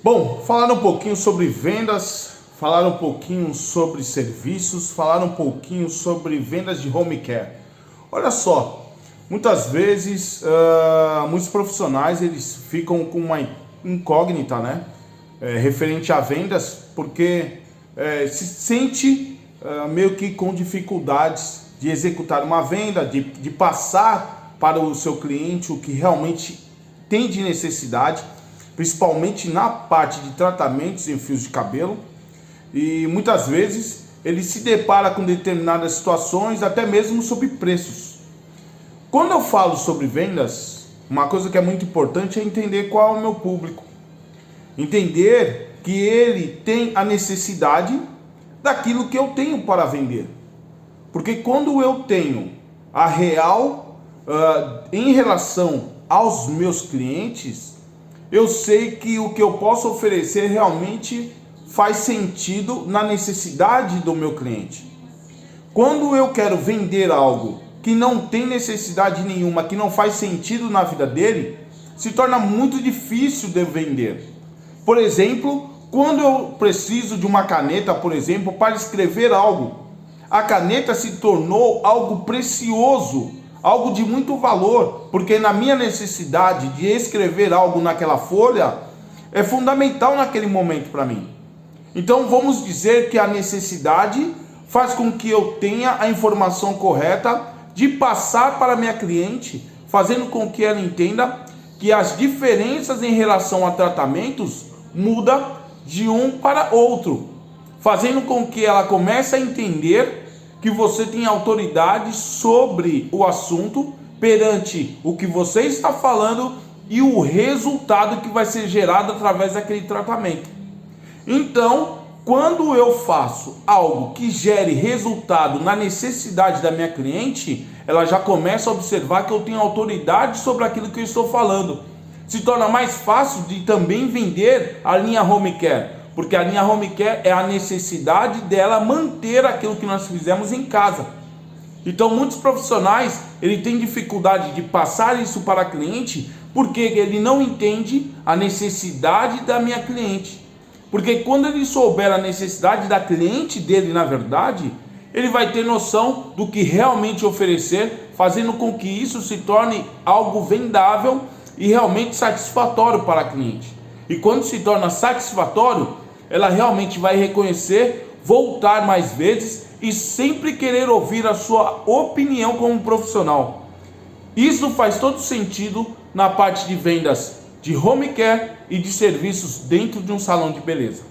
Bom, falar um pouquinho sobre vendas, falar um pouquinho sobre serviços, falar um pouquinho sobre vendas de home care. Olha só, muitas vezes muitos profissionais eles ficam com uma incógnita, né? Referente a vendas, porque se sente meio que com dificuldades de executar uma venda, de passar para o seu cliente o que realmente tem de necessidade, principalmente na parte de tratamentos em fios de cabelo, e muitas vezes ele se depara com determinadas situações, até mesmo sobre preços. Quando eu falo sobre vendas, uma coisa que é muito importante é entender qual é o meu público, entender que ele tem a necessidade daquilo que eu tenho para vender, porque quando eu tenho a real em relação aos meus clientes, eu sei que o que eu posso oferecer realmente faz sentido na necessidade do meu cliente. Quando eu quero vender algo que não tem necessidade nenhuma, que não faz sentido na vida dele, se torna muito difícil de vender. Por exemplo, quando eu preciso de uma caneta, por exemplo, para escrever algo, a caneta se tornou algo precioso, algo de muito valor, porque na minha necessidade de escrever algo naquela folha é fundamental naquele momento para mim. Então vamos dizer que a necessidade faz com que eu tenha a informação correta de passar para minha cliente, fazendo com que ela entenda que as diferenças em relação a tratamentos mudam de um para outro, fazendo com que ela comece a entender que você tem autoridade sobre o assunto perante o que você está falando e o resultado que vai ser gerado através daquele tratamento. Então, quando eu faço algo que gere resultado na necessidade da minha cliente, ela já começa a observar que eu tenho autoridade sobre aquilo que eu estou falando. Se torna mais fácil de também vender a linha home care, porque a linha home care é a necessidade dela manter aquilo que nós fizemos em casa. Então muitos profissionais ele tem dificuldade de passar isso para a cliente, porque ele não entende a necessidade da minha cliente. Porque quando ele souber a necessidade da cliente dele, na verdade, ele vai ter noção do que realmente oferecer, fazendo com que isso se torne algo vendável e realmente satisfatório para a cliente. E quando se torna satisfatório, ela realmente vai reconhecer, voltar mais vezes e sempre querer ouvir a sua opinião como profissional. Isso faz todo sentido na parte de vendas de home care e de serviços dentro de um salão de beleza.